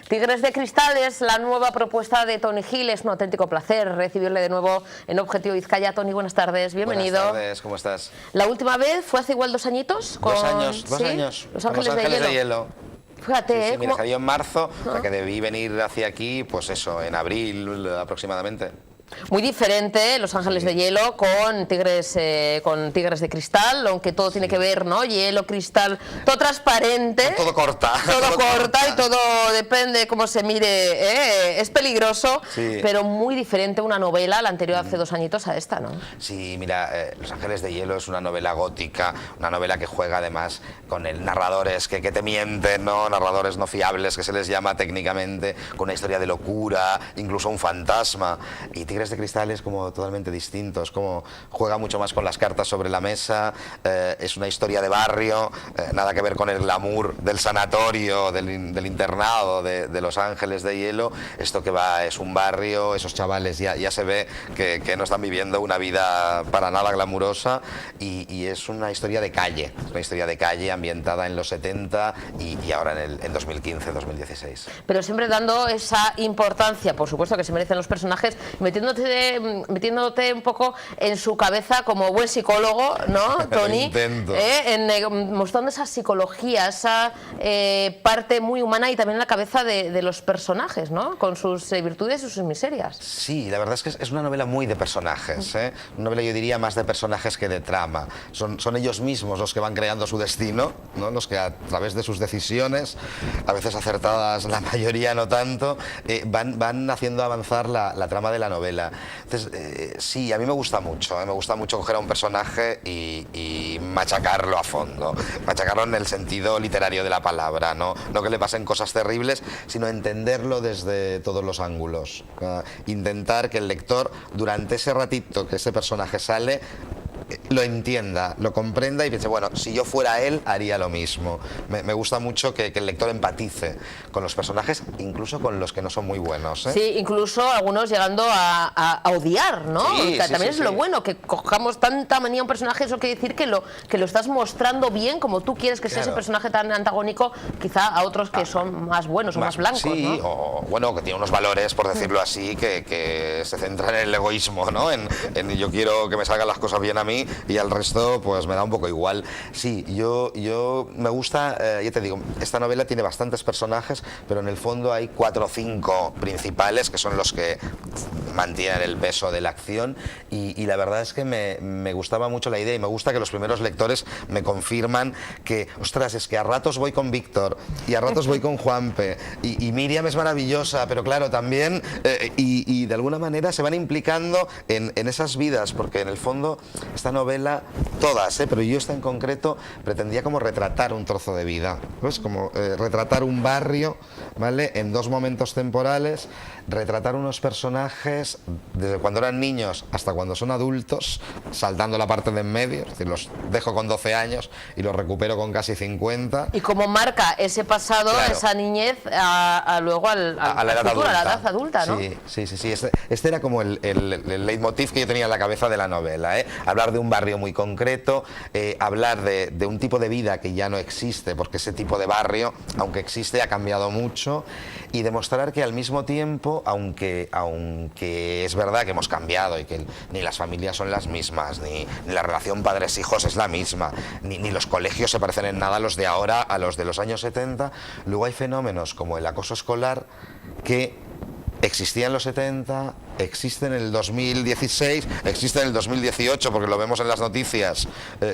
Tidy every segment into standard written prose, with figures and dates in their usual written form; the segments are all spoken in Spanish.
Tigres de Cristal es la nueva propuesta de Toni Gil. Es un auténtico placer recibirle de nuevo en Objetivo Vizcaya. Toni, buenas tardes, bienvenido. Buenas tardes, ¿cómo estás? La última vez fue hace igual 2 añitos. Dos años. Los Ángeles de Hielo. Fíjate, sí, mira, salió en marzo, o sea que debí venir hacia aquí, pues eso, en abril aproximadamente. Muy diferente Los Ángeles de Hielo con Tigres de Cristal, aunque todo tiene que ver, ¿no? Hielo, cristal, todo transparente. Todo corta. Todo corta y todo depende de cómo se mire, ¿eh? Es peligroso, pero muy diferente una novela, la anterior hace 2 añitos a esta, ¿no? Sí, mira, Los Ángeles de Hielo es una novela gótica, una novela que juega además con narradores que te mienten, ¿no? Narradores no fiables, que se les llama técnicamente, con una historia de locura, incluso un fantasma. Y Tigres de Cristal es como totalmente distinto, es como juega mucho más con las cartas sobre la mesa, es una historia de barrio, nada que ver con el glamour del sanatorio, del internado de Los Ángeles de Hielo. Esto que va es un barrio, esos chavales ya se ve que no están viviendo una vida para nada glamurosa y es una historia de calle, ambientada en los 70 y ahora en 2015, 2016. Pero siempre dando esa importancia, por supuesto, que se merecen los personajes, metiéndote un poco en su cabeza como buen psicólogo, ¿no, Toni? Mostrando esa psicología, esa parte muy humana y también en la cabeza de los personajes, ¿no? Con sus virtudes y sus miserias. Sí, la verdad es que es una novela muy de personajes, ¿eh? Una novela, yo diría, más de personajes que de trama. Son ellos mismos los que van creando su destino, ¿no? Los que a través de sus decisiones, a veces acertadas, la mayoría no tanto, van haciendo avanzar la trama de la novela. Entonces, sí, a mí me gusta mucho coger a un personaje y machacarlo a fondo, machacarlo en el sentido literario de la palabra, no que le pasen cosas terribles, sino entenderlo desde todos los ángulos, intentar que el lector, durante ese ratito que ese personaje sale, lo entienda, lo comprenda y piense, bueno, si yo fuera él haría lo mismo. Me gusta mucho que el lector empatice con los personajes, incluso con los que no son muy buenos, ¿eh? Sí, incluso algunos llegando a odiar, ¿no? Sí, también es lo bueno, que cojamos tanta manía a un personaje, eso quiere decir que lo estás mostrando bien, como tú quieres que sea ese personaje tan antagónico, quizá a otros que son más buenos o más blancos, sí, ¿no? o bueno, que tiene unos valores, por decirlo así, que se centran en el egoísmo, ¿no? En yo quiero que me salgan las cosas bien a mí y al resto pues me da un poco igual. Sí, yo me gusta, ya te digo, esta novela tiene bastantes personajes, pero en el fondo hay 4 o 5 principales que son los que mantienen el peso de la acción y la verdad es que me gustaba mucho la idea y me gusta que los primeros lectores me confirman que, ostras, es que a ratos voy con Víctor y a ratos voy con Juanpe y Miriam es maravillosa, pero claro, también y de alguna manera se van implicando en esas vidas, porque en el fondo esta novela, todas, pero yo esta en concreto pretendía como retratar un trozo de vida, ¿ves? Como retratar un barrio, ¿vale? En 2 momentos temporales, retratar unos personajes desde cuando eran niños hasta cuando son adultos, saltando la parte de en medio, es decir, los dejo con 12 años y los recupero con casi 50. Y cómo marca ese pasado, claro, esa niñez, luego a la edad adulta, ¿no? Sí. Este era como el leitmotiv que yo tenía en la cabeza de la novela, ¿eh? Hablar de un barrio muy concreto, hablar de un tipo de vida que ya no existe, porque ese tipo de barrio, aunque existe, ha cambiado mucho, y demostrar que al mismo tiempo, aunque es verdad que hemos cambiado y que ni las familias son las mismas, ni la relación padres-hijos es la misma, ni los colegios se parecen en nada a los de ahora, a los de los años 70, luego hay fenómenos como el acoso escolar que existía en los 70, existe en el 2016, existe en el 2018, porque lo vemos en las noticias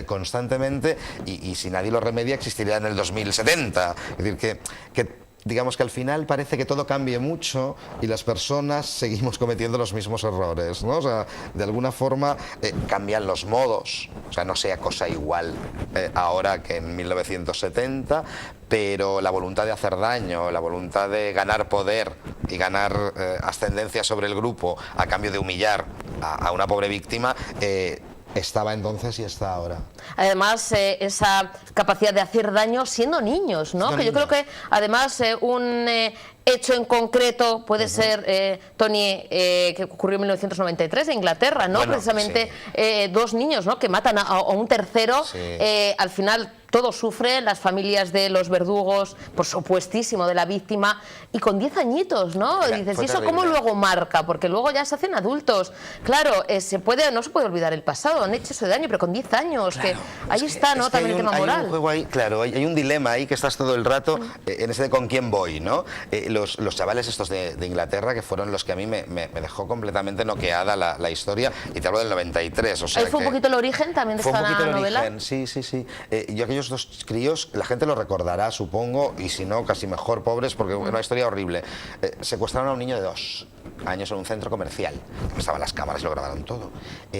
constantemente, y si nadie lo remedia existiría en el 2070. Es decir, que digamos que al final parece que todo cambie mucho y las personas seguimos cometiendo los mismos errores, ¿no? O sea, de alguna forma cambian los modos, o sea, no sea cosa igual ahora que en 1970, pero la voluntad de hacer daño, la voluntad de ganar poder y ganar ascendencia sobre el grupo a cambio de humillar a una pobre víctima, estaba entonces y está ahora. Además, esa capacidad de hacer daño siendo niños, ¿no? Que yo creo que además un hecho en concreto puede ser, Toni, que ocurrió en 1993 en Inglaterra, ¿no? Bueno, precisamente 2 niños, ¿no? Que matan a un tercero, al final todos sufren, las familias de los verdugos, por supuestísimo, de la víctima, y con 10 añitos, ¿no? Mira, y dices, fue ¿y eso terrible. cómo luego marca? Porque luego ya se hacen adultos. Claro, no se puede olvidar el pasado, han hecho ese daño, pero con 10 años, Claro, que ahí está, ¿no? También el tema moral. Hay un juego ahí, claro, hay un dilema ahí que estás todo el rato en ese de con quién voy, ¿no? Los chavales estos de Inglaterra, que fueron los que a mí me dejó completamente noqueada la historia, y te hablo del 93, o sea, Ahí fue un poquito el origen también de fue un esta poquito el novela. origen, sí. Yo aquellos dos críos, la gente lo recordará, supongo, y si no, casi mejor, pobres, porque es una historia horrible. Secuestraron a un niño de 2 años en un centro comercial, estaban las cámaras y lo grabaron todo.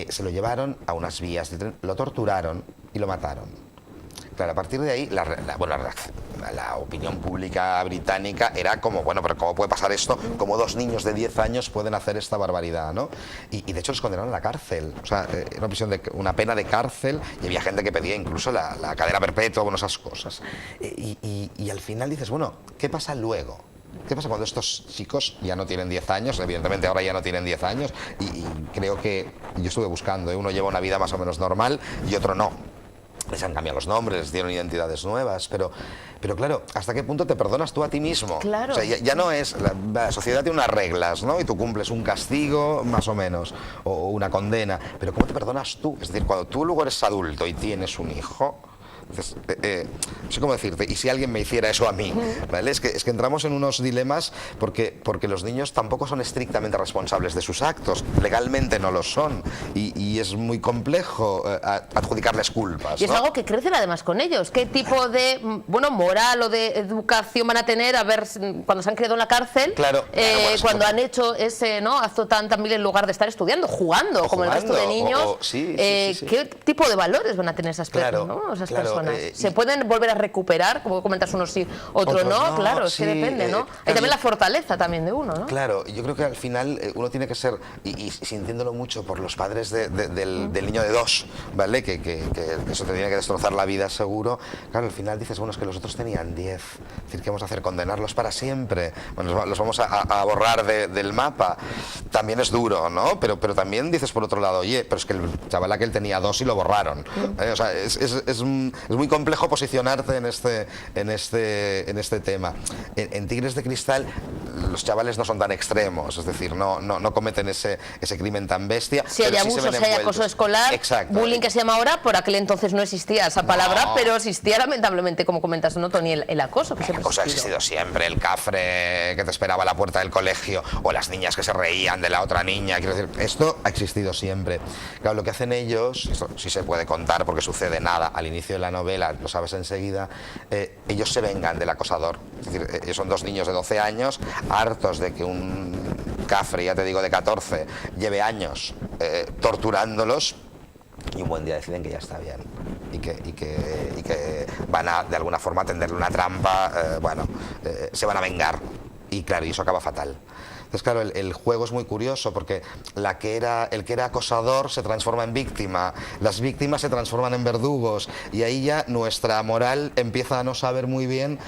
Se lo llevaron a unas vías de tren, lo torturaron y lo mataron. Claro, a partir de ahí, la opinión pública británica era como, bueno, pero ¿cómo puede pasar esto? ¿Cómo 2 niños de 10 años pueden hacer esta barbaridad, ¿no? Y de hecho los condenaron a la cárcel, o sea, una pena de cárcel, y había gente que pedía incluso la cadena perpetua, bueno, esas cosas. Y al final dices, bueno, ¿qué pasa luego? ¿Qué pasa cuando estos chicos ya no tienen 10 años? Evidentemente ahora ya no tienen 10 años, y creo que, yo estuve buscando, uno lleva una vida más o menos normal y otro no. Les han cambiado los nombres, les dieron identidades nuevas, pero claro, ¿hasta qué punto te perdonas tú a ti mismo? Claro. O sea, ya no es, la sociedad tiene unas reglas, ¿no? Y tú cumples un castigo, más o menos, o una condena, pero ¿cómo te perdonas tú? Es decir, cuando tú luego eres adulto y tienes un hijo, entonces, no sé cómo decirte, y si alguien me hiciera eso a mí, ¿vale? Es que entramos en unos dilemas porque los niños tampoco son estrictamente responsables de sus actos, legalmente no lo son, y es muy complejo adjudicarles culpas, Y es ¿no? algo que crecen además con ellos. ¿Qué tipo de moral o de educación van a tener a ver cuando se han criado en la cárcel? Claro, cuando han hecho ese acto tan vil en lugar de estar estudiando, jugando, como el resto de niños. Sí. ¿Qué tipo de valores van a tener esas personas? Personas? ¿Se pueden volver a recuperar? Como comentas, unos sí, otros no. Claro, es que depende, ¿no? Hay también la fortaleza también de uno, ¿no? Claro, yo creo que al final uno tiene que ser, y sintiéndolo mucho por los padres del niño de 2, ¿vale? Que eso te tiene que destrozar la vida seguro. Claro, al final dices, bueno, es que los otros tenían 10. Es decir, ¿qué vamos a hacer? ¿Condenarlos para siempre? Bueno, los vamos a borrar del mapa. También es duro, ¿no? Pero también dices por otro lado, oye, pero es que el chaval aquel tenía 2 y lo borraron. O sea, es muy complejo posicionarte en este tema. En Tigres de Cristal los chavales no son tan extremos, es decir, no cometen ese crimen tan bestia. Si hay abusos, si hay acoso escolar, exacto, bullying que se llama ahora, por aquel entonces no existía esa palabra, pero existía lamentablemente, como comentas, ¿no, Toni? El acoso que siempre ha existido siempre, el cafre que te esperaba a la puerta del colegio, o las niñas que se reían de la otra niña, quiero decir, esto ha existido siempre. Claro, lo que hacen ellos, esto sí se puede contar porque sucede nada al inicio de la novela, lo sabes enseguida, ellos se vengan del acosador. Es decir, ellos son 2 niños de 12 años, hartos de que un cafre, ya te digo, de 14, lleve años torturándolos, y un buen día deciden que ya está bien y que van a de alguna forma tenderle una trampa, se van a vengar, y claro, y eso acaba fatal. Entonces, claro, el juego es muy curioso porque el que era acosador se transforma en víctima, las víctimas se transforman en verdugos, y ahí ya nuestra moral empieza a no saber muy bien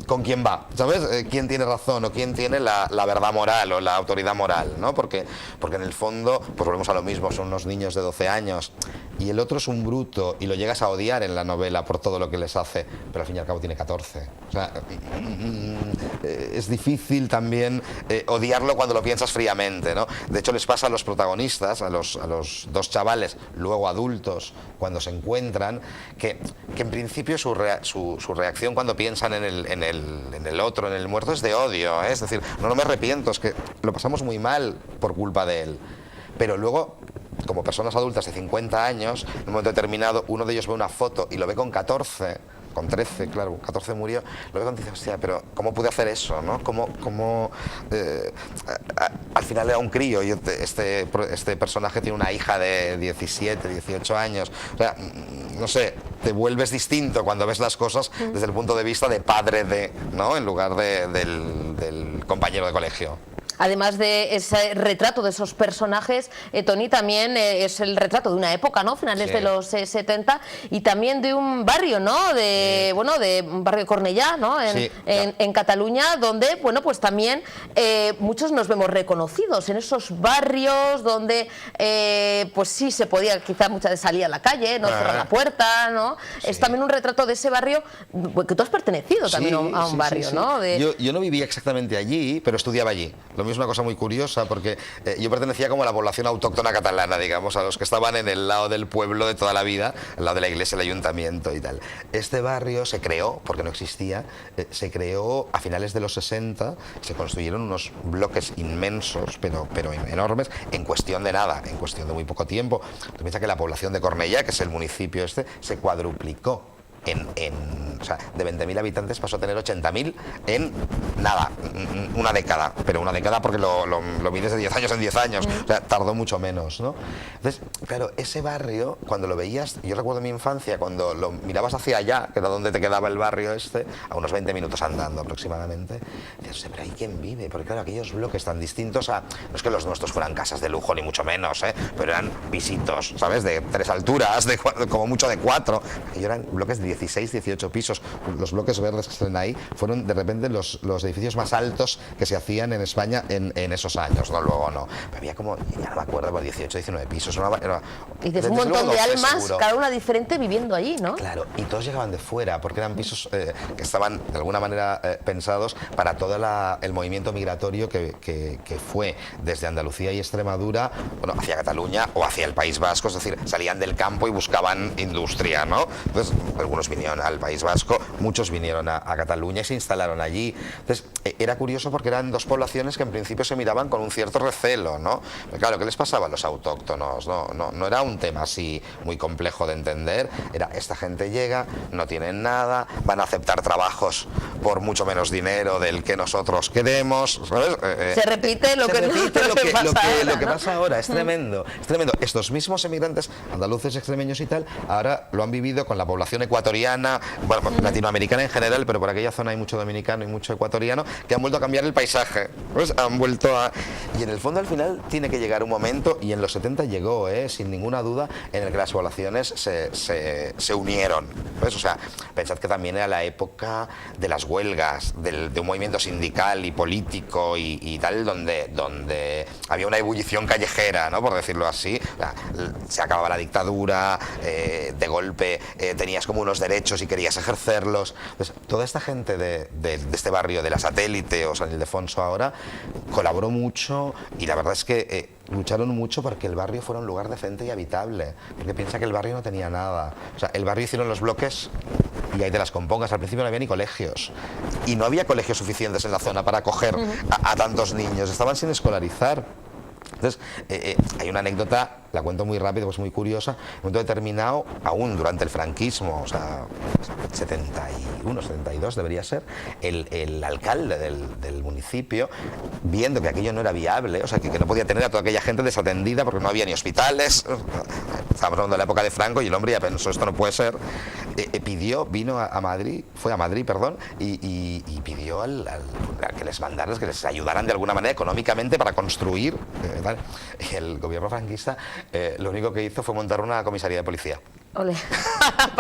con quién va, ¿sabes? Quién tiene razón o quién tiene la verdad moral o la autoridad moral, ¿no? Porque en el fondo, pues volvemos a lo mismo, son unos niños de 12 años y el otro es un bruto y lo llegas a odiar en la novela por todo lo que les hace, pero al fin y al cabo tiene 14. O sea, es difícil también odiarlo cuando lo piensas fríamente, ¿no? De hecho, les pasa a los protagonistas, a los 2 chavales, luego adultos, cuando se encuentran, que en principio su reacción cuando piensan en el otro, en el muerto, es de odio, ¿eh? Es decir, no me arrepiento, es que lo pasamos muy mal por culpa de él. Pero luego, como personas adultas de 50 años, en un momento determinado, uno de ellos ve una foto y lo ve con 14, con 13, claro, 14 murió, lo ve y dice, hostia, pero ¿cómo pude hacer eso, no? Al final era un crío y este personaje tiene una hija de 17, 18 años, o sea, no sé, te vuelves distinto cuando ves las cosas desde el punto de vista de padre de, ¿no? En lugar del compañero de colegio. además de ese retrato de esos personajes, Toni, también es el retrato de una época, ¿no? Finales de los 70, y también de un barrio, ¿no? De un barrio de Cornellà, ¿no? En Cataluña, donde, bueno, pues también muchos nos vemos reconocidos en esos barrios donde, pues sí se podía quizá muchas veces salir a la calle, no cerrar la puerta, ¿no? Es también un retrato de ese barrio que tú has pertenecido también a un barrio, ¿no? Yo no vivía exactamente allí, pero estudiaba allí. Lo mismo es una cosa muy curiosa porque yo pertenecía como a la población autóctona catalana, digamos, a los que estaban en el lado del pueblo de toda la vida, al lado de la iglesia, el ayuntamiento y tal. Este barrio se creó, porque no existía, se creó a finales de los 60, se construyeron unos bloques inmensos, pero enormes, en cuestión de nada, en cuestión de muy poco tiempo. Tú piensas que la población de Cornellà, que es el municipio este, se cuadruplicó. O sea, de 20.000 habitantes pasó a tener 80.000 en nada, una década, pero una década porque lo mides de 10 años en 10 años, o sea, tardó mucho menos, ¿no? Entonces, claro, ese barrio, cuando lo veías, yo recuerdo mi infancia, cuando lo mirabas hacia allá, que era donde te quedaba el barrio este, a unos 20 minutos andando aproximadamente, decías, pero ¿ahí quién vive? Porque claro, aquellos bloques tan distintos no es que los nuestros fueran casas de lujo, ni mucho menos, pero eran pisitos, ¿sabes? De 3 alturas, como mucho de 4, aquellos eran bloques de 16, 18 pisos. Los bloques verdes que están ahí fueron de repente los edificios más altos que se hacían en España en esos años, ¿no? Luego no. Pero había como, ya no me acuerdo, 18, 19 pisos. Y de un montón de almas, seguro, cada una diferente viviendo allí, ¿no? Claro, y todos llegaban de fuera, porque eran pisos que estaban de alguna manera pensados para todo el movimiento migratorio que fue desde Andalucía y Extremadura, bueno, hacia Cataluña o hacia el País Vasco, es decir, salían del campo y buscaban industria, ¿no? Entonces, algunos vinieron al País Vasco, muchos vinieron a Cataluña y se instalaron allí. Entonces, era curioso porque eran dos poblaciones que en principio se miraban con un cierto recelo, ¿no? Pero claro, ¿qué les pasaba a los autóctonos? No era un tema así muy complejo de entender, era esta gente llega, no tienen nada, van a aceptar trabajos por mucho menos dinero del que nosotros queremos, ¿sabes? Se repite lo que pasa ahora, es tremendo, es tremendo. Estos mismos emigrantes andaluces, extremeños y tal, ahora lo han vivido con la población ecuatoriana, bueno, latinoamericana en general, pero por aquella zona hay mucho dominicano y mucho ecuatoriano, que han vuelto a cambiar el paisaje, pues han vuelto a... Y en el fondo al final tiene que llegar un momento, y en los 70 llegó, sin ninguna duda, en el que las poblaciones se unieron, ¿ves? O sea, pensad que también era la época de las huelgas, de un movimiento sindical y político y tal, donde había una ebullición callejera, ¿no? Por decirlo así. O sea, se acababa la dictadura, de golpe tenías como unos derechos y querías ejercerlos. Pues toda esta gente de este barrio de la Satélite o San Ildefonso ahora colaboró mucho, y la verdad es que lucharon mucho porque el barrio fuera un lugar decente y habitable, porque piensa que el barrio no tenía nada. O sea, el barrio hicieron los bloques y ahí te las compongas. Al principio no había ni colegios y no había colegios suficientes en la zona para acoger a tantos niños, estaban sin escolarizar. Entonces, hay una anécdota, la cuento muy rápido, pues muy curiosa. En un momento determinado, aún durante el franquismo, o sea, 71, 72 debería ser, el alcalde del municipio, viendo que aquello no era viable, o sea, que no podía tener a toda aquella gente desatendida porque no había ni hospitales, estábamos hablando de la época de Franco, y el hombre ya pensó, esto no puede ser, vino a Madrid, fue a Madrid, perdón, y pidió a que les mandaran, que les ayudaran de alguna manera económicamente para construir. El gobierno franquista lo único que hizo fue montar una comisaría de policía. Ole.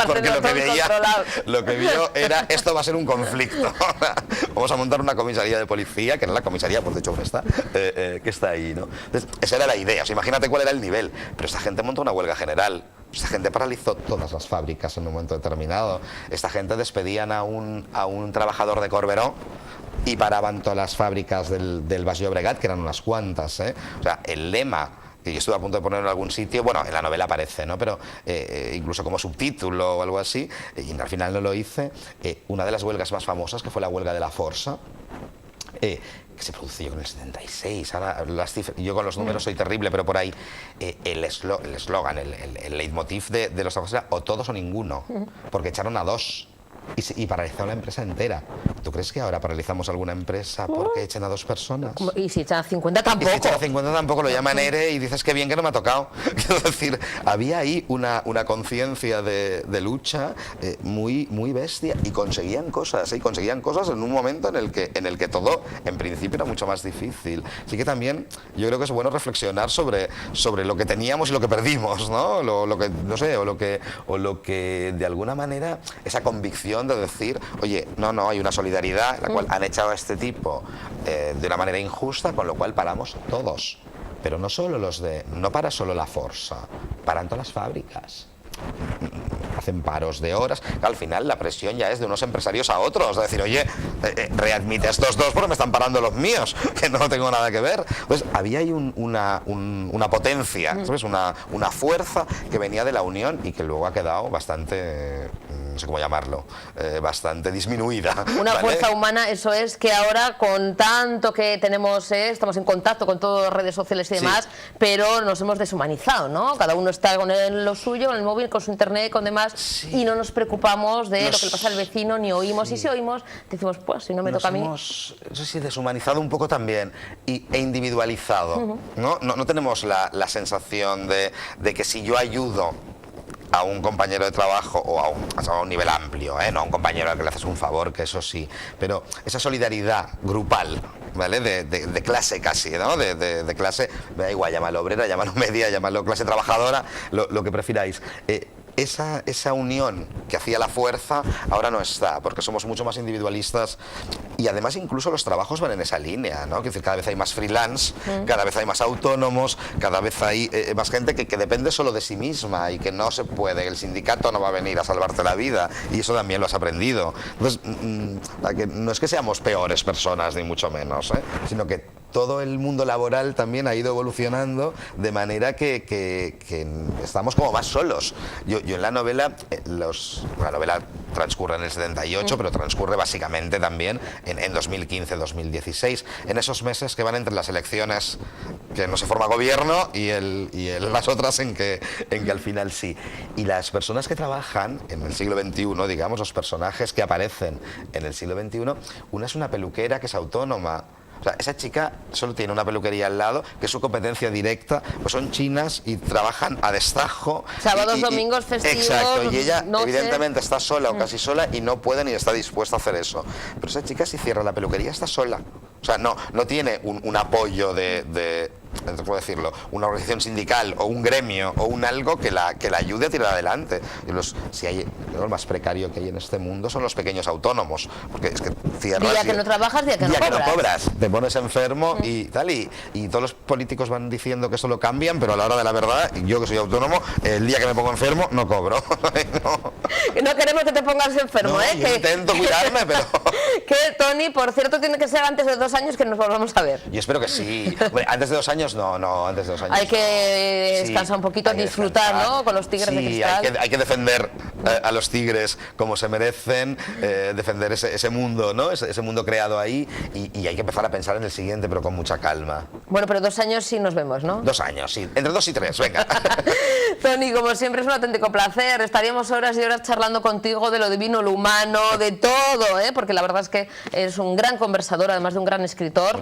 Porque lo que vio era, esto va a ser un conflicto. Vamos a montar una comisaría de policía, que era la comisaría, pues de hecho que está ahí, ¿no? Entonces, esa era la idea, o sea, imagínate cuál era el nivel. Pero esta gente montó una huelga general. Esta gente paralizó todas las fábricas en un momento determinado. Esta gente despedían a un trabajador de Corberó y paraban todas las fábricas del Baix Llobregat, que eran unas cuantas, ¿eh? O sea, el lema, que yo estuve a punto de ponerlo en algún sitio, bueno, en la novela aparece, ¿no? Pero incluso como subtítulo o algo así, y al final no lo hice, una de las huelgas más famosas, que fue la huelga de la Força, que se produjo en el 76, ahora las cifras, yo con los números soy terrible, pero por ahí el eslogan, el leitmotiv de los trabajadores era o todos o ninguno, porque echaron a dos. y paralizó la empresa entera. ¿Tú crees que ahora paralizamos alguna empresa porque echen a 2 personas? Y si echan a 50 tampoco. Y si echan a 50 tampoco, lo llaman ERE y dices que bien que no me ha tocado. Quiero decir, había ahí una conciencia de lucha muy, muy bestia y conseguían cosas en un momento en el que todo, en principio, era mucho más difícil. Así que también yo creo que es bueno reflexionar sobre lo que teníamos y lo que perdimos, ¿no? Lo que, no sé, o lo que de alguna manera, esa convicción de decir, oye, no, hay una solidaridad en la cual han echado a este tipo de una manera injusta, con lo cual paramos todos. Pero no para solo la Força, paran todas las fábricas. Hacen paros de horas. Al final la presión ya es de unos empresarios a otros, es decir, oye, readmite a estos 2 porque me están parando los míos, que no tengo nada que ver. Pues había ahí una potencia, ¿sabes? Una fuerza que venía de la unión y que luego ha quedado bastante, no sé cómo llamarlo, bastante disminuida. Una ¿vale? fuerza humana, eso es, que ahora con tanto que tenemos, estamos en contacto con todas las redes sociales y demás, pero nos hemos deshumanizado, ¿no? Cada uno está con lo suyo, con el móvil, con su internet, con demás, y no nos preocupamos de lo que le pasa al vecino, ni oímos, y si oímos, decimos, pues si no me toca a mí. Eso sí, deshumanizado un poco también, e individualizado, ¿no? No tenemos la sensación de que si yo ayudo a un compañero de trabajo o a un nivel amplio, no a un compañero al que le haces un favor, que eso sí, pero esa solidaridad grupal, ¿vale? De clase casi, ¿no? De clase, me da igual, llámalo obrera, llámalo media, llámalo clase trabajadora, lo que prefiráis. Esa unión que hacía la fuerza ahora no está, porque somos mucho más individualistas y además incluso los trabajos van en esa línea, ¿no? Es decir, cada vez hay más freelance, cada vez hay más autónomos, cada vez hay más gente que depende solo de sí misma y que no se puede, el sindicato no va a venir a salvarte la vida y eso también lo has aprendido. Entonces, no es que seamos peores personas ni mucho menos, sino que todo el mundo laboral también ha ido evolucionando de manera que estamos como más solos. Yo en la novela, la novela transcurre en el 78, pero transcurre básicamente también en 2015-2016, en esos meses que van entre las elecciones que no se forma gobierno y las otras en que al final sí. Y las personas que trabajan en el siglo XXI, digamos, los personajes que aparecen en el siglo XXI, una es una peluquera que es autónoma. O sea, esa chica solo tiene una peluquería al lado, que es su competencia directa, pues son chinas y trabajan a destajo. Sábados, domingos, festivos. Exacto, y ella evidentemente está sola o casi sola y no puede ni está dispuesta a hacer eso. Pero esa chica, si cierra la peluquería, está sola. O sea, no tiene un apoyo ¿cómo decirlo? Una organización sindical o un gremio o un algo que la ayude a tirar adelante. Si hay lo más precario que hay en este mundo son los pequeños autónomos, porque es que cierras día que no trabajas, día que no cobras. Te pones enfermo y tal, y todos los políticos van diciendo que eso lo cambian, pero a la hora de la verdad, yo que soy autónomo, el día que me pongo enfermo no cobro. No queremos que te pongas enfermo, yo intento cuidarme, pero que Toni, por cierto, tiene que ser antes de 2 años que nos volvamos a ver. Yo espero que sí. Bueno, antes de 2 años no, antes de 2 años. Hay que descansar un poquito, disfrutar, ¿no? Con los tigres de cristal. Hay que defender a los tigres como se merecen, defender ese mundo, ¿no? Ese mundo creado ahí, y hay que empezar a pensar en el siguiente, pero con mucha calma. Bueno, pero 2 años sí nos vemos, ¿no? 2 años, sí. Entre 2 y 3, venga. Toni, como siempre es un auténtico placer. Estaríamos horas y horas charlando contigo de lo divino, lo humano, de todo, porque la verdad es que eres un gran conversador, además de un gran escritor.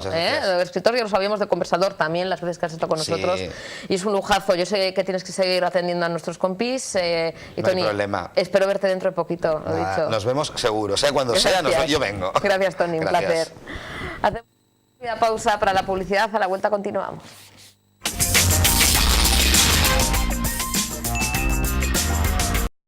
Escritor, ya lo sabíamos, de conversador también, las veces que has estado con nosotros. Y es un lujazo. Yo sé que tienes que seguir atendiendo a nuestros compis. Y no Toni, hay problema. Espero verte dentro de poquito, lo dicho. Nos vemos seguro, cuando sea, yo vengo. Gracias, Toni, un placer. Hacemos una pausa para la publicidad, a la vuelta continuamos.